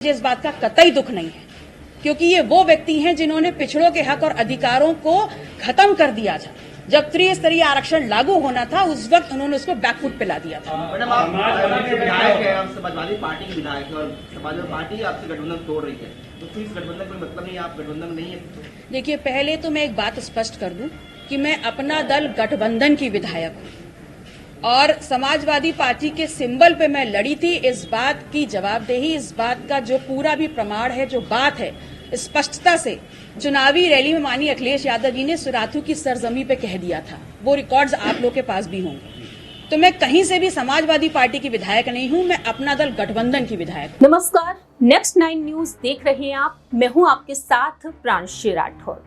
मुझे इस बात का कतई दुख नहीं है, क्योंकि ये वो व्यक्ति हैं जिन्होंने पिछड़ों के हक और अधिकारों को खत्म कर दिया था। जब त्रिस्तरीय आरक्षण लागू होना था उस वक्त उन्होंने उसको बैकफुट पे ला दिया था। मैडम, आप विधायक हैं, आप समाजवादी पार्टी के विधायक हैं और समाजवादी पार्टी आपसे गठबंधन तोड़ रही है, तो फिर इस गठबंधन का मतलब नहीं, आप गठबंधन नहीं है। देखिए, पहले तो मैं एक बात स्पष्ट कर दूं कि मैं अपना दल गठबंधन की विधायक हूं और समाजवादी पार्टी के सिंबल पे मैं लड़ी थी। इस बात की जवाबदेही, इस बात का जो पूरा भी प्रमाण है, जो बात है, स्पष्टता से चुनावी रैली में माननीय अखिलेश यादव जी ने सुराथू की सरजमी पे कह दिया था। वो रिकॉर्ड्स आप लोग के पास भी होंगे। तो मैं कहीं से भी समाजवादी पार्टी की विधायक नहीं हूं, मैं अपना दल गठबंधन की विधायक हूं। नमस्कार, नेक्स्ट 9 न्यूज देख रहे हैं आप। मैं हूं आपके साथ प्रांशी राठौर।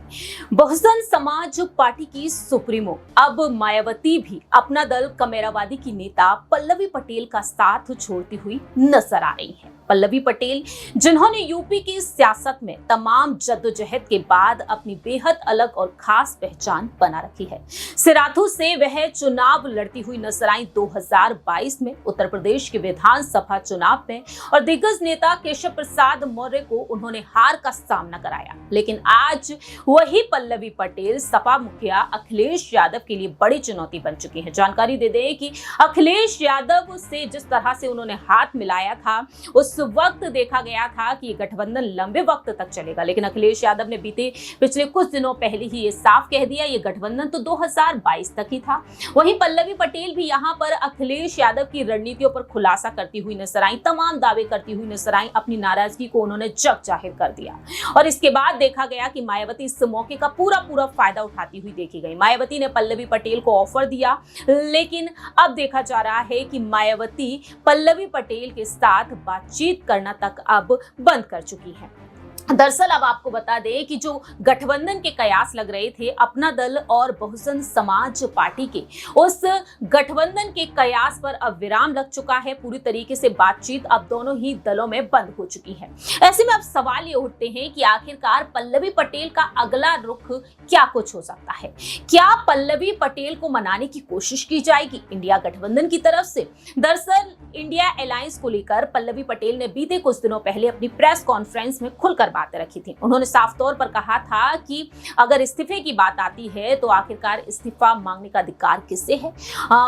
बहुजन समाज पार्टी की सुप्रीमो अब मायावती भी अपना दल कमेरावादी की नेता पल्लवी पटेल का साथ छोड़ती हुई नजर आ रही हैं। पल्लवी पटेल, जिन्होंने यूपी की सियासत में तमाम जद्दोजहद के बाद अपनी बेहद अलग और खास पहचान बना रखी है। सिराथू से वह चुनाव लड़ती हुई नजर आई 2022 में उत्तर प्रदेश के विधानसभा चुनाव में और दिग्गज नेता केशव प्रसाद मौर्य को उन्होंने हार का सामना कराया। लेकिन आज वही पल्लवी पटेल सपा मुखिया अखिलेश यादव के लिए बड़ी चुनौती बन चुकी है। जानकारी दे दें कि अखिलेश यादव से जिस तरह से उन्होंने हाथ मिलाया था, उस वक्त देखा गया था कि ये गठबंधन लंबे वक्त तक चलेगा, लेकिन अखिलेश यादव ने पिछले कुछ दिनों पहले ही ये साफ कह दिया ये गठबंधन तो 2022 तक ही था। वहीं पल्लवी पटेल भी यहां पर अखिलेश यादव की रणनीतियों पर खुलासा करती हुई नजर आई, तमाम दावे करती हुई नजर आई। अपनी नाराजगी को उन्होंने जग जाहिर कर दिया और इसके बाद देखा गया कि मायावती इस मौके का पूरा फायदा उठाती हुई देखी गई। मायावती ने पल्लवी पटेल को ऑफर दिया, लेकिन अब देखा जा रहा है कि मायावती पल्लवी पटेल के साथ बातचीत करना तक अब बंद कर चुकी है। दरअसल अब आपको बता दें कि जो गठबंधन के कयास लग रहे थे अपना दल और बहुजन समाज पार्टी के, उस गठबंधन के कयास पर अब विराम लग चुका है। पूरी तरीके से बातचीत अब दोनों ही दलों में बंद हो चुकी है। ऐसे में अब सवाल ये उठते हैं कि आखिरकार पल्लवी पटेल का अगला रुख क्या कुछ हो सकता है। क्या पल्लवी पटेल को मनाने की कोशिश की जाएगी इंडिया गठबंधन की तरफ से? दरअसल इंडिया अलायंस को लेकर पल्लवी पटेल ने बीते कुछ दिनों पहले अपनी प्रेस कॉन्फ्रेंस में खुलकर बातें रखी थी। उन्होंने साफ तौर पर कहा था कि अगर इस्तीफे की बात आती है तो आखिरकार इस्तीफा मांगने का अधिकार किससे है।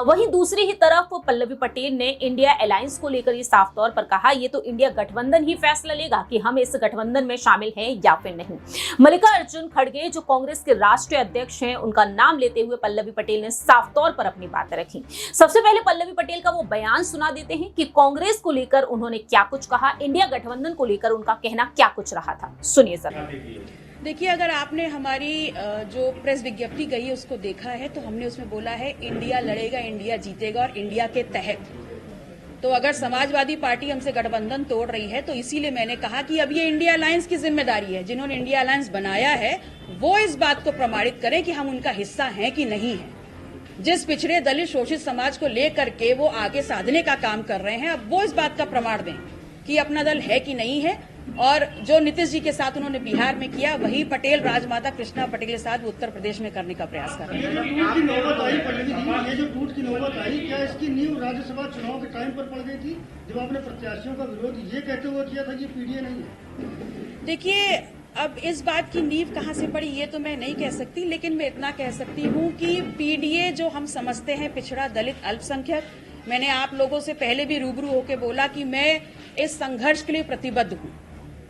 वहीं दूसरी ही तरफ पल्लवी पटेल ने इंडिया अलायंस को लेकर ये साफ तौर पर कहा ये तो इंडिया गठबंधन ही फैसला लेगा कि हम इस गठबंधन में शामिल हैं या फिर नहीं। मल्लिकार्जुन खड़गे जो कांग्रेस के राष्ट्रीय अध्यक्ष हैं, उनका नाम लेते हुए पल्लवी पटेल ने साफ तौर पर अपनी बातें रखी। सबसे पहले पल्लवी पटेल का वो बयान सुना देते हैं कि कांग्रेस को लेकर उन्होंने क्या कुछ कहा, इंडिया गठबंधन को लेकर उनका कहना क्या कुछ रहा था। सुनिए जरा। देखिए, अगर आपने हमारी जो प्रेस विज्ञप्ति गई है उसको देखा है तो हमने उसमें बोला है इंडिया लड़ेगा, इंडिया जीतेगा और इंडिया के तहत। तो अगर समाजवादी पार्टी हमसे गठबंधन तोड़ रही है तो इसीलिए मैंने कहा कि अब ये इंडिया अलायंस की जिम्मेदारी है। जिन्होंने इंडिया अलायंस बनाया है वो इस बात को प्रमाणित करें कि हम उनका हिस्सा हैं कि नहीं है। जिस पिछड़े दलित शोषित समाज को लेकर के वो आगे साधने का काम कर रहे हैं, अब वो इस बात का प्रमाण दें कि अपना दल है कि नहीं है। और जो नीतीश जी के साथ उन्होंने बिहार में किया, वही पटेल राजमाता कृष्णा पटेल के साथ उत्तर प्रदेश में करने का प्रयास कर रहे हैं। ये जो टूट की नौबत आई, क्या इसकी नींव राज्यसभा चुनाव के टाइम पर पड़ गई थी जब आपने प्रत्याशियों का विरोध ये कहते हुए किया था कि पीडीए नहीं है? देखिए, अब इस बात की नींव कहां से पड़ी ये तो मैं नहीं कह सकती, लेकिन मैं इतना कह सकती हूं कि पीडीए जो हम समझते हैं पिछड़ा दलित अल्पसंख्यक, मैंने आप लोगों से पहले भी रूबरू होकर बोला कि मैं इस संघर्ष के लिए प्रतिबद्ध हूं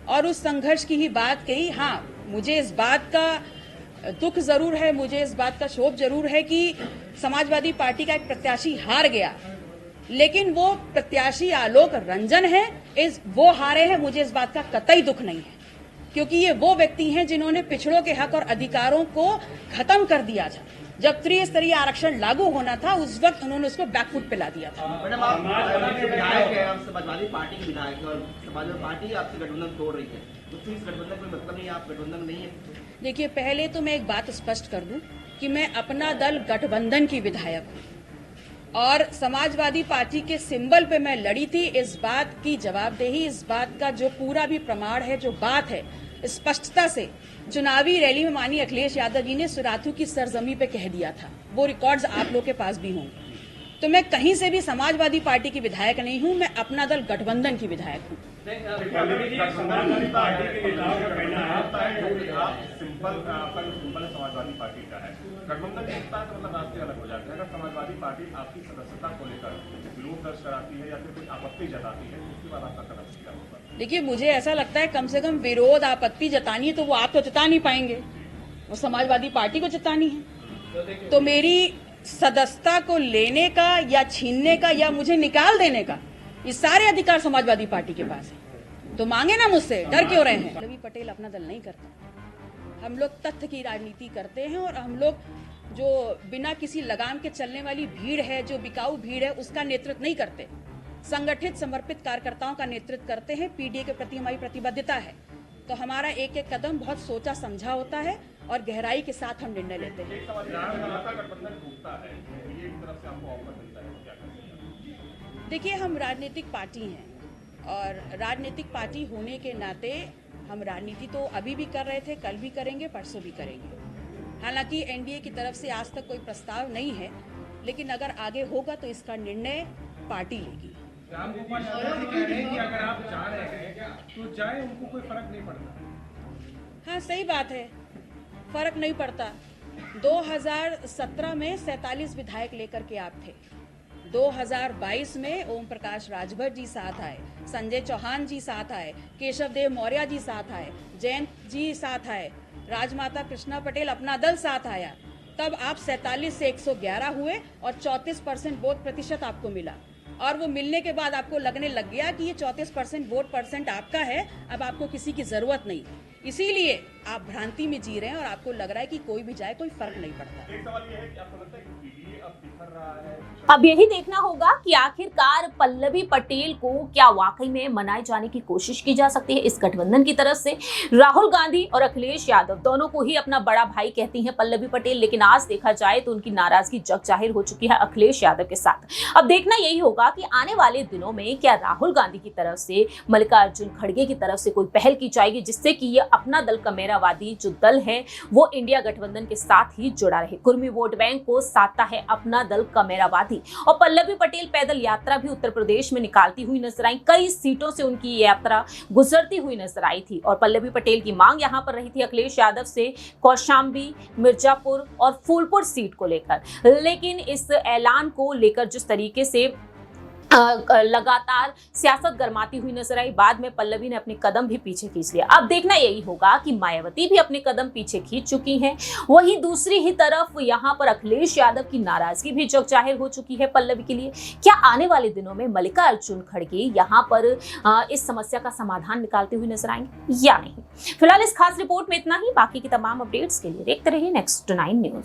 और उस संघर्ष की ही बात कही। हाँ, मुझे इस बात का दुख जरूर है, मुझे इस बात का क्षोभ जरूर है कि समाजवादी पार्टी का एक प्रत्याशी हार गया, लेकिन वो प्रत्याशी आलोक रंजन है, वो हारे हैं। मुझे इस बात का कतई दुख नहीं है, क्योंकि ये वो व्यक्ति हैं जिन्होंने पिछड़ों के हक और अधिकारों को खत्म कर दिया था। जब त्रिस्तरीय आरक्षण लागू होना था उस वक्त उन्होंने उसको बैकफुट पे ला दिया था। मैडम, आप विधायक हैं, आप समाजवादी पार्टी के विधायक हैं और समाजवादी पार्टी आपसे गठबंधन तोड़ रही है, तो फिर इस गठबंधन का मतलब नहीं, आप गठबंधन नहीं है। देखिए, पहले तो मैं एक बात स्पष्ट कर दूं कि मैं अपना दल गठबंधन की विधायक हूं और समाजवादी पार्टी के सिंबल पे मैं लड़ी थी। इस बात की जवाबदेही, इस बात का जो पूरा भी प्रमाण है, जो बात है, स्पष्टता से चुनावी रैली में माननीय अखिलेश यादव जी ने सुराथू की सरजमी पे कह दिया था। वो रिकॉर्ड्स आप लोग के पास भी होंगे। तो मैं कहीं से भी समाजवादी पार्टी की विधायक नहीं हूं, मैं अपना दल गठबंधन की विधायक हूं। समाजवादी पार्टी के नेताओं का कहना है सिंपल समाजवादी पार्टी का है, गठबंधन एकता का मतलब रास्ते अलग हो जाते हैं। अगर समाजवादी पार्टी आपकी सदस्यता को लेकर विरोध दर्ज कराती है या फिर कोई आपत्ति जताती है, उसके बाद आपका कदम क्या होगा? देखिए, मुझे ऐसा लगता है कम से कम विरोध आपत्ति जतानी है तो वो आप तो जता नहीं पाएंगे, वो समाजवादी पार्टी को जतानी है। तो मेरी सदस्यता को लेने का या छीनने का या मुझे निकाल देने का ये सारे अधिकार समाजवादी पार्टी के पास है। तो मांगे ना मुझसे, डर क्यों रहे हैं? पल्लवी पटेल अपना दल नहीं करता, हम लोग तथ्य की राजनीति करते हैं और हम लोग जो बिना किसी लगाम के चलने वाली भीड़ है, जो बिकाऊ भीड़ है, उसका नेतृत्व नहीं करते। संगठित समर्पित कार्यकर्ताओं का नेतृत्व करते हैं। पीडीए के प्रति हमारी प्रतिबद्धता है, तो हमारा एक एक कदम बहुत सोचा समझा होता है और गहराई के साथ हम निर्णय लेते हैं। देखिए, हम राजनीतिक पार्टी हैं और राजनीतिक पार्टी होने के नाते हम राजनीति तो अभी भी कर रहे थे, कल भी करेंगे, परसों भी करेंगे। हालांकि एनडीए की तरफ से आज तक कोई प्रस्ताव नहीं है, लेकिन अगर आगे होगा तो इसका निर्णय पार्टी लेगी। रामगोपाल यादव कह रहे हैं कि अगर आप जा रहे हैं तो जाए, उनको कोई फर्क नहीं पड़ता। हाँ, सही बात है, फर्क नहीं पड़ता। 2017 में 47 विधायक लेकर के आप थे। 2022 में ओम प्रकाश राजभर जी साथ आए, संजय चौहान जी साथ आए, केशव देव मौर्य जी साथ आए, जयंत जी साथ आए, राजमाता कृष्णा पटेल अपना दल साथ आया। तब आप 47 से 111 हुए और 34% वोट प्रतिशत आपको मिला। और वो मिलने के बाद आपको लगने लग गया कि ये 34% वोट परसेंट आपका है, अब आपको किसी की जरूरत नहीं। इसीलिए आप भ्रांति में जी रहे हैं और आपको लग रहा है कि कोई भी जाए कोई फर्क नहीं पड़ता। एक सवाल ये है कि आपको लगता है कि पीडीए अब बिखर रहा है? अब यही देखना होगा कि आखिरकार पल्लवी पटेल को क्या वाकई में मनाए जाने की कोशिश की जा सकती है इस गठबंधन की तरफ से। राहुल गांधी और अखिलेश यादव दोनों को ही अपना बड़ा भाई कहती हैं पल्लवी पटेल, लेकिन आज देखा जाए तो उनकी नाराजगी जग जाहिर हो चुकी है अखिलेश यादव के साथ। अब देखना यही होगा कि आने वाले दिनों में क्या राहुल गांधी की तरफ से मल्लिकार्जुन खड़गे की तरफ से कोई पहल की जाएगी जिससे कि ये अपना दल कमेरावादी जो दल है वो इंडिया गठबंधन के साथ ही जुड़ा रहे। कुर्मी वोट बैंक को साधता है अपना दल कमेरावादी। और पल्लवी पटेल पैदल यात्रा भी उत्तर प्रदेश में निकालती हुई नजर आई। कई सीटों से उनकी यात्रा गुजरती हुई नजर आई थी और पल्लवी पटेल की मांग यहां पर रही थी अखिलेश यादव से कौशाम्बी, मिर्जापुर और फूलपुर सीट को लेकर। लेकिन इस ऐलान को लेकर जिस तरीके से लगातार सियासत गरमाती हुई नजर आई, बाद में पल्लवी ने अपने कदम भी पीछे खींच लिया। अब देखना यही होगा कि मायावती भी अपने कदम पीछे खींच चुकी हैं, वहीं दूसरी ही तरफ यहां पर अखिलेश यादव की नाराजगी भी जग जाहिर हो चुकी है पल्लवी के लिए। क्या आने वाले दिनों में मल्लिकार्जुन खड़गे यहां पर इस समस्या का समाधान निकालते हुए नजर आएंगे या नहीं? फिलहाल इस खास रिपोर्ट में इतना ही। बाकी की तमाम अपडेट्स के लिए देखते रहिए नेक्स्ट 9 न्यूज।